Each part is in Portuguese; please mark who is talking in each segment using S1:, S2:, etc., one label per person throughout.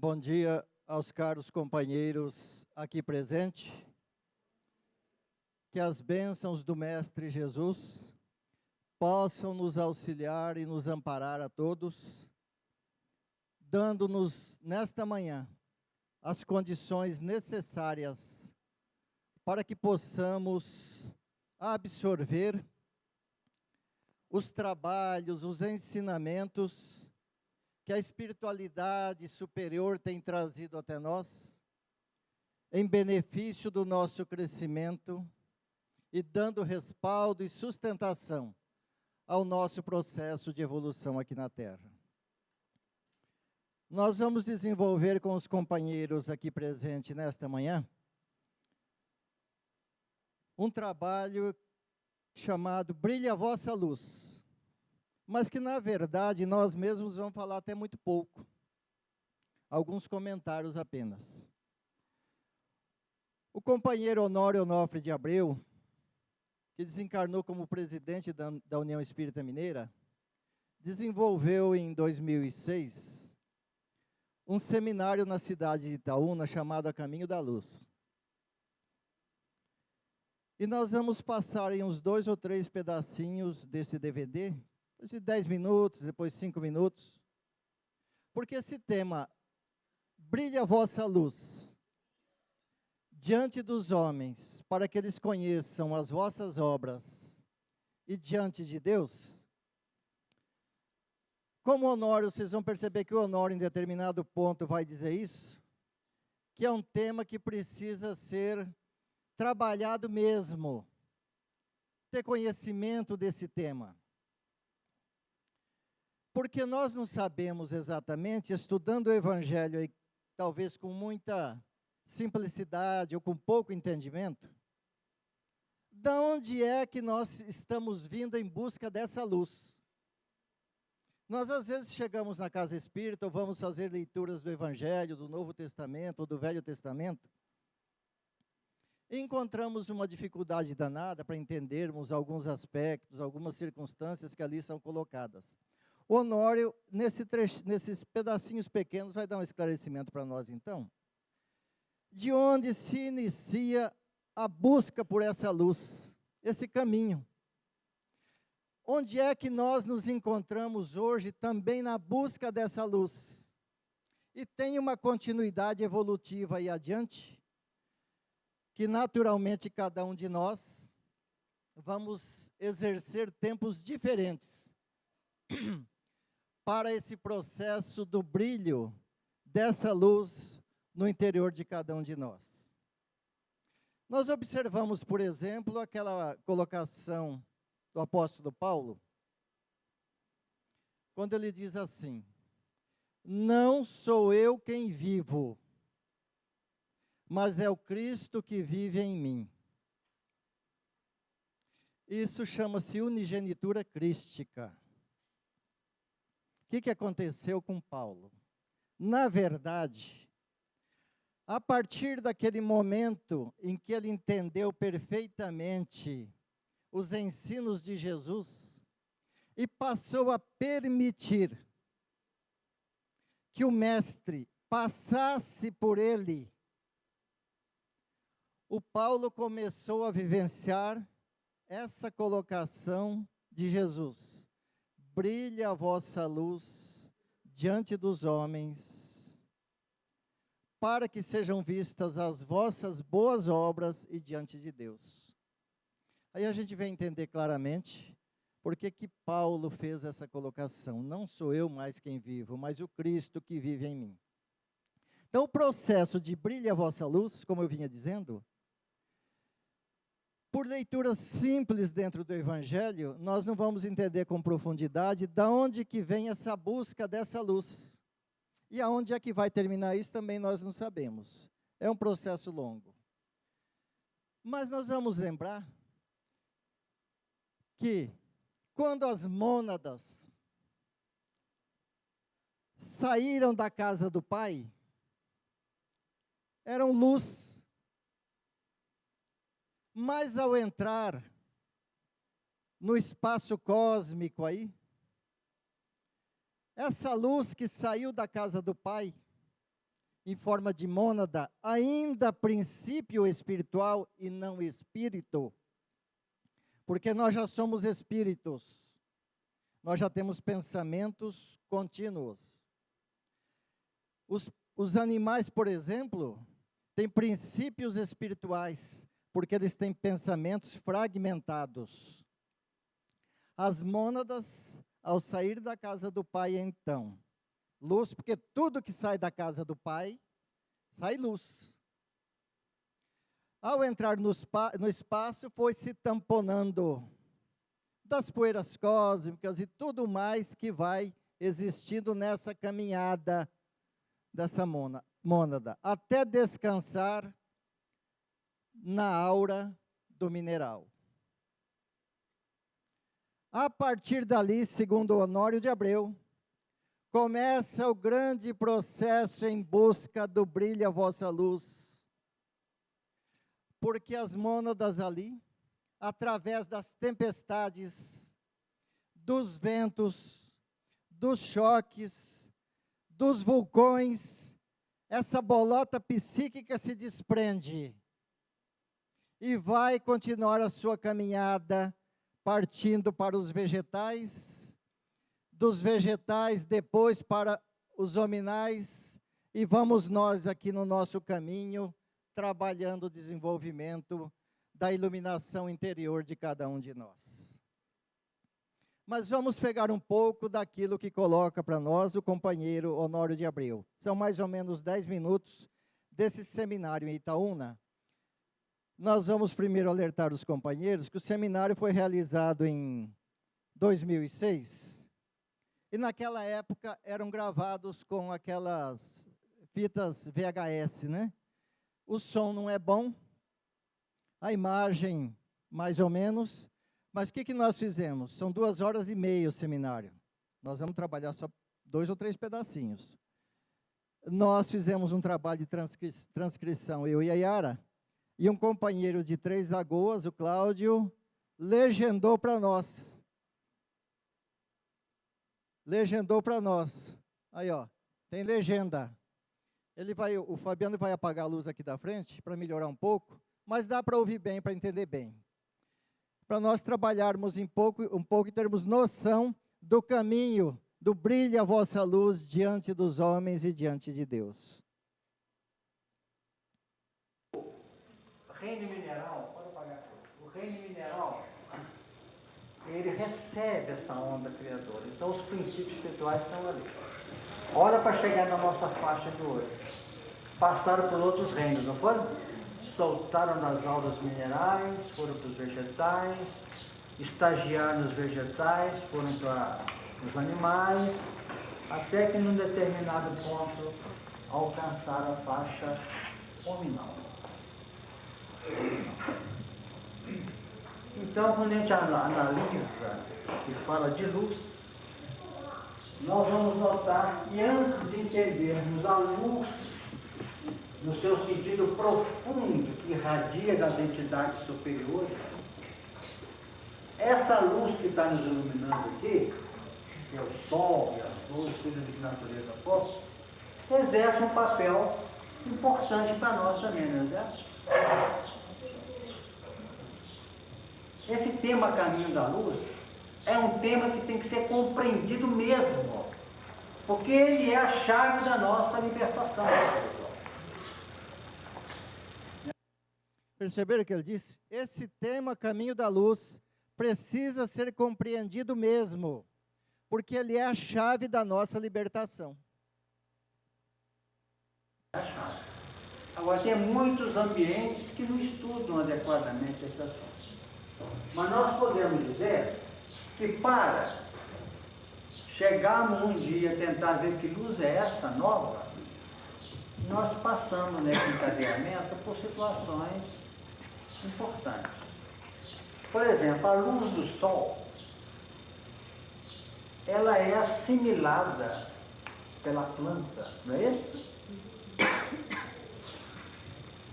S1: Bom dia aos caros companheiros aqui presentes. Que as bênçãos do Mestre Jesus possam nos auxiliar e nos amparar a todos, dando-nos nesta manhã as condições necessárias para que possamos absorver os trabalhos, os ensinamentos que a espiritualidade superior tem trazido até nós, em benefício do nosso crescimento e dando respaldo e sustentação ao nosso processo de evolução aqui na Terra. Nós vamos desenvolver com os companheiros aqui presentes nesta manhã um trabalho chamado Brilhe a Vossa Luz, mas que na verdade nós mesmos vamos falar até muito pouco, alguns comentários apenas. O companheiro Honório Onofre de Abreu, que desencarnou como presidente da União Espírita Mineira, desenvolveu em 2006 um seminário na cidade de Itaúna chamado A Caminho da Luz. E nós vamos passar em uns 2 ou 3 pedacinhos desse DVD, depois de 10 minutos, depois 5 minutos, porque esse tema, brilhe a vossa luz diante dos homens, para que eles conheçam as vossas obras e diante de Deus. Como Honório, vocês vão perceber que o Honório em determinado ponto vai dizer isso, que é um tema que precisa ser trabalhado mesmo, ter conhecimento desse tema. Porque nós não sabemos exatamente, estudando o Evangelho, e talvez com muita simplicidade ou com pouco entendimento, da onde é que nós estamos vindo em busca dessa luz. Nós às vezes chegamos na casa espírita, ou vamos fazer leituras do Evangelho, do Novo Testamento, ou do Velho Testamento, e encontramos uma dificuldade danada para entendermos alguns aspectos, algumas circunstâncias que ali são colocadas. O Honório, nesses pedacinhos pequenos, vai dar um esclarecimento para nós, então, de onde se inicia a busca por essa luz, esse caminho. Onde é que nós nos encontramos hoje também na busca dessa luz? E tem uma continuidade evolutiva aí adiante, que naturalmente cada um de nós vamos exercer tempos diferentes para esse processo do brilho dessa luz no interior de cada um de nós. Nós observamos, por exemplo, aquela colocação do apóstolo Paulo, quando ele diz assim: não sou eu quem vivo, mas é o Cristo que vive em mim. Isso chama-se unigenitura crística. O que aconteceu com Paulo? Na verdade, a partir daquele momento em que ele entendeu perfeitamente os ensinos de Jesus e passou a permitir que o Mestre passasse por ele, o Paulo começou a vivenciar essa colocação de Jesus. Brilhe a vossa luz diante dos homens, para que sejam vistas as vossas boas obras e diante de Deus. Aí a gente vai entender claramente por que Paulo fez essa colocação. Não sou eu mais quem vivo, mas o Cristo que vive em mim. Então o processo de brilhe a vossa luz, como eu vinha dizendo, por leituras simples dentro do Evangelho, nós não vamos entender com profundidade de onde que vem essa busca dessa luz. E aonde é que vai terminar isso também nós não sabemos. É um processo longo. Mas nós vamos lembrar que quando as mônadas saíram da casa do Pai, eram luz. Mas ao entrar no espaço cósmico aí, essa luz que saiu da casa do Pai, em forma de mônada, ainda princípio espiritual e não espírito, porque nós já somos espíritos, nós já temos pensamentos contínuos. Os animais, por exemplo, têm princípios espirituais, porque eles têm pensamentos fragmentados. As mônadas, ao sair da casa do Pai, então, luz, porque tudo que sai da casa do Pai, sai luz. Ao entrar no espaço, foi se tamponando das poeiras cósmicas e tudo mais que vai existindo nessa caminhada dessa mônada, até descansar na aura do mineral. A partir dali, segundo Honório de Abreu, começa o grande processo em busca do brilho a vossa luz. Porque as mônadas ali, através das tempestades, dos ventos, dos choques, dos vulcões, essa bolota psíquica se desprende e vai continuar a sua caminhada, partindo para os vegetais, dos vegetais depois para os hominais, e vamos nós aqui no nosso caminho, trabalhando o desenvolvimento da iluminação interior de cada um de nós. Mas vamos pegar um pouco daquilo que coloca para nós o companheiro Honório de Abreu. São mais ou menos 10 minutos desse seminário em Itaúna. Nós vamos primeiro alertar os companheiros que o seminário foi realizado em 2006, e naquela época eram gravados com aquelas fitas VHS, né? O som não é bom, a imagem mais ou menos, mas o que nós fizemos? São 2h30 o seminário, nós vamos trabalhar só 2 ou 3 pedacinhos. Nós fizemos um trabalho de transcrição, eu e a Yara, e um companheiro de Três Lagoas, o Cláudio, legendou para nós. Legendou para nós. Aí, ó, tem legenda. O Fabiano vai apagar a luz aqui da frente, para melhorar um pouco, mas dá para ouvir bem, para entender bem. Para nós trabalharmos um pouco e termos noção do caminho, do brilho a vossa luz diante dos homens e diante de Deus.
S2: O reino mineral, pode apagar, o reino mineral, ele recebe essa onda criadora. Então os princípios espirituais estão ali. Olha para chegar na nossa faixa de hoje. Passaram por outros reinos, não foram? Soltaram das auras minerais, foram para os vegetais, estagiaram nos vegetais, foram para os animais, até que num determinado ponto alcançaram a faixa hominal. Então, quando a gente analisa e fala de luz, nós vamos notar que antes de entendermos a luz no seu sentido profundo que irradia das entidades superiores, essa luz que está nos iluminando aqui, que é o sol e as luzes, tudo de que natureza for, exerce um papel importante para nós também, não é verdade? Esse tema Caminho da Luz é um tema que tem que ser compreendido mesmo, porque ele é a chave da nossa libertação.
S1: Perceberam o que ele disse? Esse tema Caminho da Luz precisa ser compreendido mesmo, porque ele é a chave da nossa libertação.
S2: É a chave. Agora, tem muitos ambientes que não estudam adequadamente esse assunto. Mas nós podemos dizer que para chegarmos um dia a tentar ver que luz é essa nova, nós passamos nesse encadeamento por situações importantes. Por exemplo, a luz do sol, ela é assimilada pela planta, não é isso?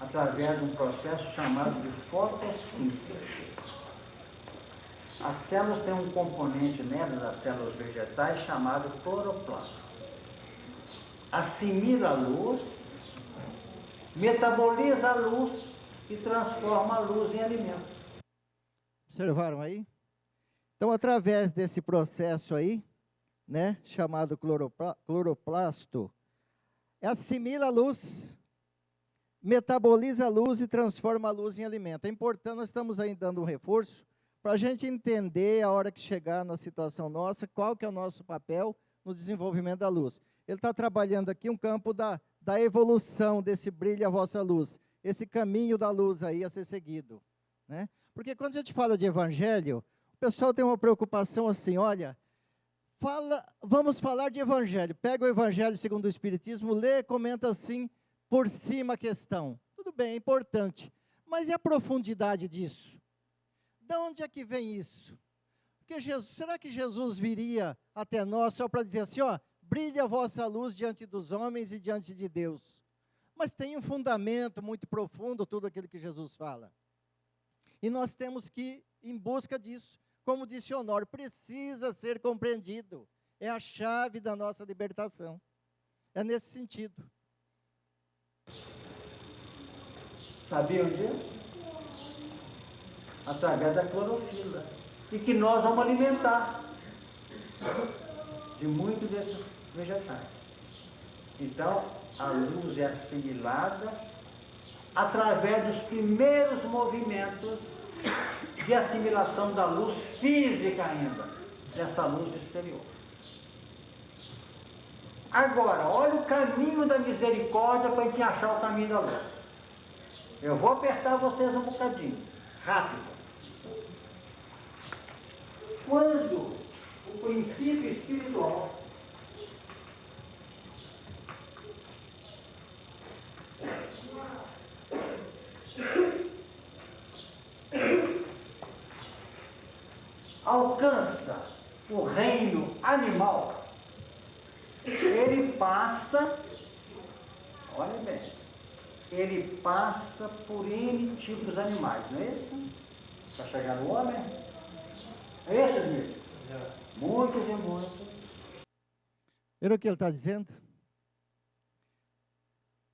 S2: Através de um processo chamado de fotossíntese. As células têm um componente dentro das células vegetais chamado cloroplasto. Assimila a luz metaboliza a luz e transforma a luz em alimento.
S1: Observaram aí? Então, através desse processo aí, né, chamado cloroplasto, assimila a luz, metaboliza a luz e transforma a luz em alimento. É importante, nós estamos aí dando um reforço, para a gente entender, a hora que chegar na situação nossa, qual que é o nosso papel no desenvolvimento da luz. Ele está trabalhando aqui um campo da evolução desse brilho a vossa luz, esse caminho da luz aí a ser seguido, né? Porque quando a gente fala de evangelho, o pessoal tem uma preocupação assim, olha, vamos falar de evangelho, pega o evangelho segundo o Espiritismo, lê, comenta assim, por cima a questão. Tudo bem, é importante, mas e a profundidade disso? De onde é que vem isso? Porque será que Jesus viria até nós só para dizer assim, ó, brilha a vossa luz diante dos homens e diante de Deus? Mas tem um fundamento muito profundo tudo aquilo que Jesus fala. E nós temos que ir em busca disso. Como disse Honório, precisa ser compreendido. É a chave da nossa libertação. É nesse sentido.
S2: Sabiam disso? Através da clorofila. E que nós vamos alimentar de muitos desses vegetais. Então, a luz é assimilada através dos primeiros movimentos de assimilação da luz física ainda, dessa luz exterior. Agora, olha o caminho da misericórdia para a gente achar o caminho da luz. Eu vou apertar vocês um bocadinho, rápido. Quando o princípio espiritual alcança o reino animal, ele passa, olha bem, ele passa por N tipos animais, não é isso? Para chegar no homem? É isso, Edmir? Muitos e muitos.
S1: Viram o que ele está dizendo?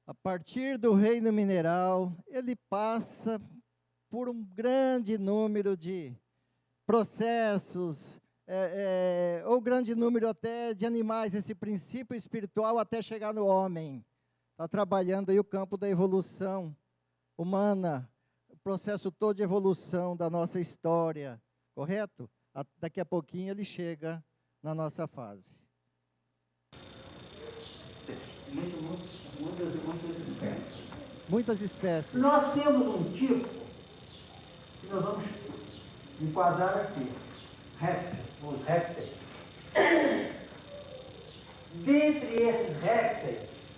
S1: A partir do reino mineral, ele passa por um grande número de processos, ou grande número até de animais, esse princípio espiritual até chegar no homem. Está trabalhando aí o campo da evolução humana, o processo todo de evolução da nossa história, correto? Daqui a pouquinho ele chega na nossa fase.
S2: Muitas espécies.
S1: Muitas espécies.
S2: Nós temos um tipo que nós vamos enquadrar aqui, os répteis. Dentre esses répteis,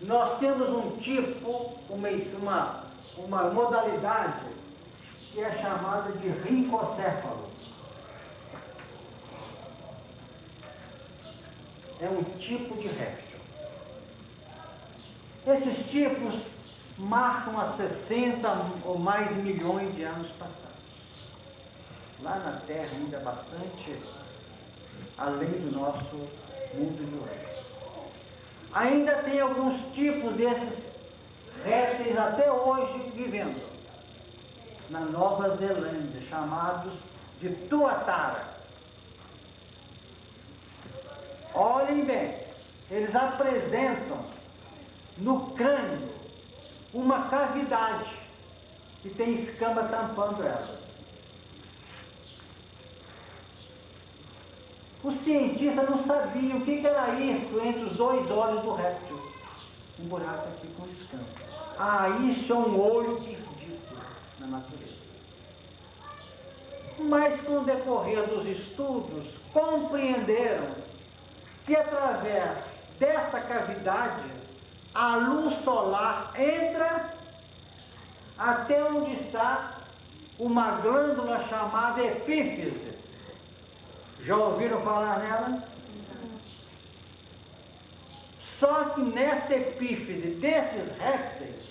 S2: nós temos um tipo, uma modalidade que é chamada de rincocéfalo. É um tipo de réptil. Esses tipos marcam há 60 ou mais milhões de anos passados. Lá na Terra ainda bastante além do nosso mundo de hoje. Ainda tem alguns tipos desses répteis até hoje vivendo na Nova Zelândia, chamados de tuatara. Olhem bem, eles apresentam no crânio uma cavidade que tem escama tampando ela. Os cientistas não sabiam o que era isso entre os dois olhos do réptil. Um buraco aqui com escama. Ah, isso é um olho perdido na natureza. Mas com o decorrer dos estudos, compreenderam que através desta cavidade, a luz solar entra até onde está uma glândula chamada epífise. Já ouviram falar nela? Só que nesta epífise desses répteis...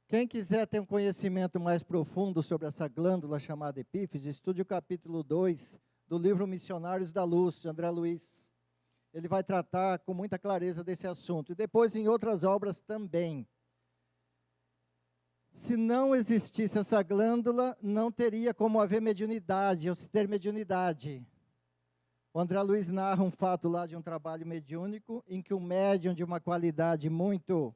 S1: Quem quiser ter um conhecimento mais profundo sobre essa glândula chamada epífise, estude o capítulo 2 do livro Missionários da Luz, de André Luiz. ele vai tratar com muita clareza desse assunto. E depois em outras obras também. Se não existisse essa glândula, não teria como haver mediunidade, ou se ter mediunidade. O André Luiz narra um fato lá de um trabalho mediúnico, em que um médium de uma qualidade muito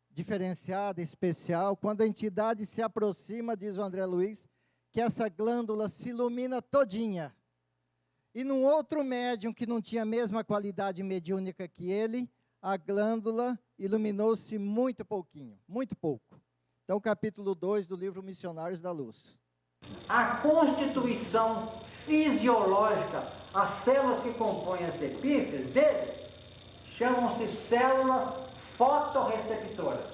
S1: diferenciada, especial, quando a entidade se aproxima, diz o André Luiz, que essa glândula se ilumina todinha. E num outro médium que não tinha a mesma qualidade mediúnica que ele, a glândula iluminou-se muito pouquinho, muito pouco. Então, capítulo 2 do livro Missionários da Luz.
S2: A constituição fisiológica, as células que compõem as epífises deles, chamam-se células fotorreceptoras.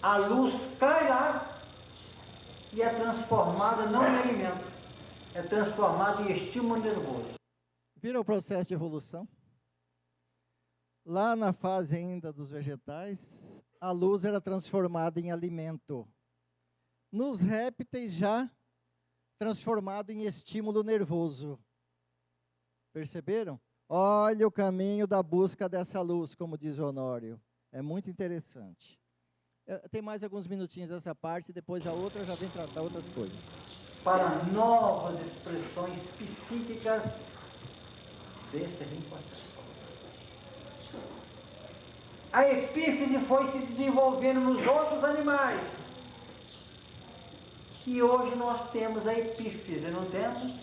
S2: A luz cai lá e é transformada não em alimento, é transformada em estímulo nervoso.
S1: Viram o processo de evolução? Lá na fase ainda dos vegetais, a luz era transformada em alimento. Nos répteis já transformado em estímulo nervoso. Perceberam? Olha o caminho da busca dessa luz, como diz o Honório. É muito interessante. Tem mais alguns minutinhos essa parte, depois a outra já vem tratar outras coisas.
S2: Para novas expressões psíquicas desse reencontro. A epífise foi se desenvolvendo nos outros animais. E hoje nós temos a epífise, não temos?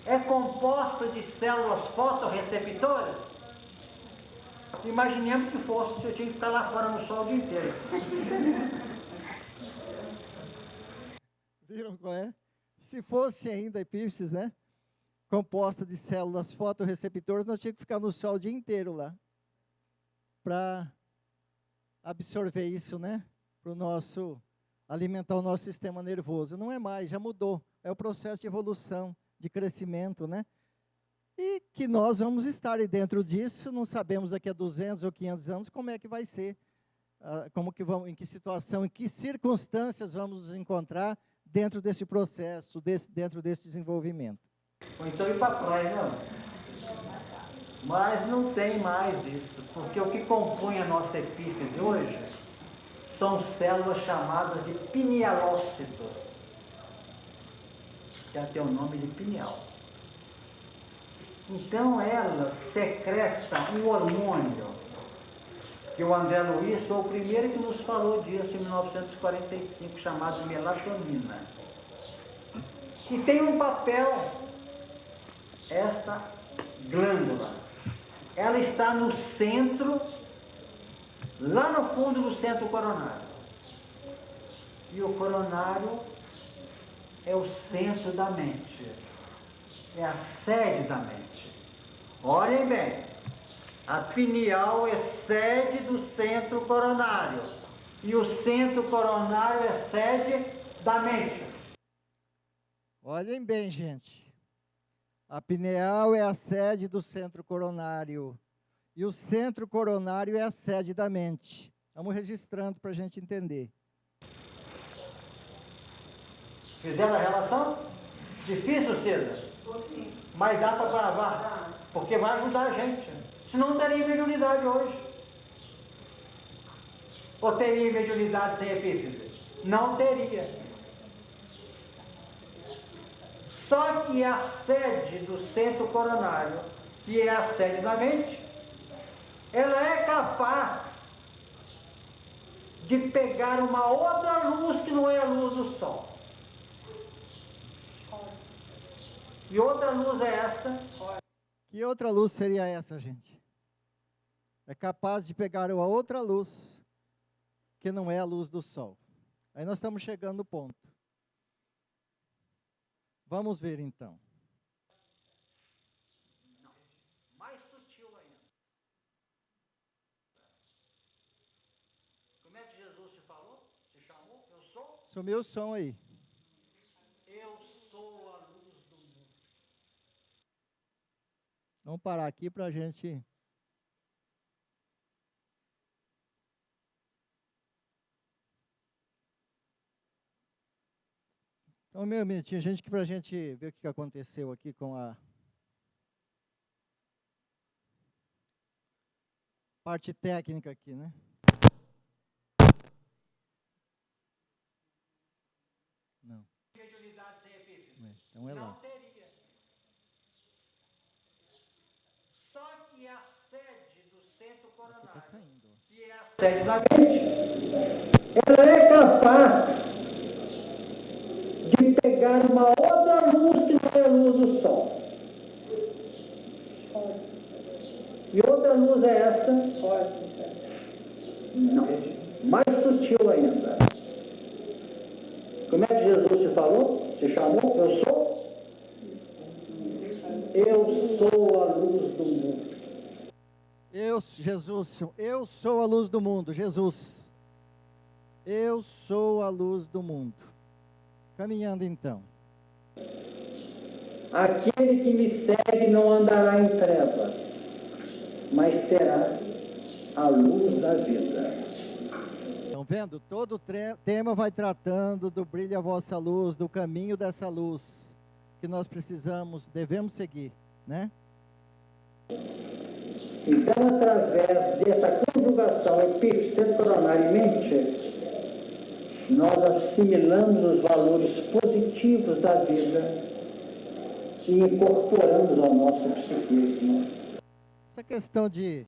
S2: É composta de células fotorreceptoras. Imaginemos que fosse, eu tinha que ficar lá fora no sol o dia inteiro.
S1: Viram qual é? Se fosse ainda a epífise, né? Composta de células fotorreceptoras, nós tínhamos que ficar no sol o dia inteiro lá. Para absorver isso, né? Para o nosso, alimentar o nosso sistema nervoso. Não é mais, já mudou. É o processo de evolução, de crescimento, né? E que nós vamos estar aí dentro disso, não sabemos daqui a 200 ou 500 anos como é que vai ser, como que vamos, em que situação, em que circunstâncias vamos nos encontrar dentro desse processo, dentro desse desenvolvimento.
S2: Ou então ir para a praia, não? Mas não tem mais isso, porque o que compõe a nossa epífise hoje são células chamadas de pinealócitos, que até o nome de pineal. Então elas secretam um hormônio, que o André Luiz foi o primeiro que nos falou disso em 1945, chamado melatonina. E tem um papel, esta glândula. Ela está no centro, lá no fundo do centro coronário. E o coronário é o centro da mente. É a sede da mente. Olhem bem, a pineal é sede do centro coronário. E o centro coronário é sede da mente.
S1: Olhem bem, gente. A pineal é a sede do centro coronário. E o centro coronário é a sede da mente. Vamos registrando para a gente entender.
S2: Fizeram a relação? Difícil, Cida? Mas dá para gravar, porque vai ajudar a gente. Senão não teria mediunidade hoje. Ou teria mediunidade sem epífise? Não teria. Só que a sede do centro coronário, que é a sede da mente, ela é capaz de pegar uma outra luz que não é a luz do sol. E outra luz é esta.
S1: Que outra luz seria essa, gente? É capaz de pegar uma outra luz que não é a luz do sol. Aí nós estamos chegando no ponto. Vamos ver então.
S2: Não, mais sutil ainda. Como é que Jesus se falou? Se chamou? Eu sou?
S1: Sumiu o som aí.
S2: Eu sou a luz do mundo.
S1: Vamos parar aqui para a gente... Então, meio minutinho, gente, para a gente ver o que aconteceu aqui com a parte técnica aqui, né? Não. Então é lá.
S2: Não teria. Só que a sede do centro coronário,
S1: Tá saindo.
S2: que é a sede da mente, ela é capaz de pegar uma outra luz que não é a luz do sol. E outra luz é esta? Não. Mais sutil ainda. Como é que Jesus te falou? Te chamou? Eu sou? Eu sou a luz do mundo.
S1: Jesus, eu sou a luz do mundo, Jesus. Eu sou a luz do mundo. Caminhando então.
S2: Aquele que me segue não andará em trevas, mas terá a luz da vida.
S1: Estão vendo? Todo o tema vai tratando do brilho a vossa luz, do caminho dessa luz que nós precisamos, devemos seguir, né?
S2: Então, através dessa conjugação epífice, coronária e mente, nós assimilamos os valores positivos da vida e incorporamos ao nosso psiquismo.
S1: Essa questão de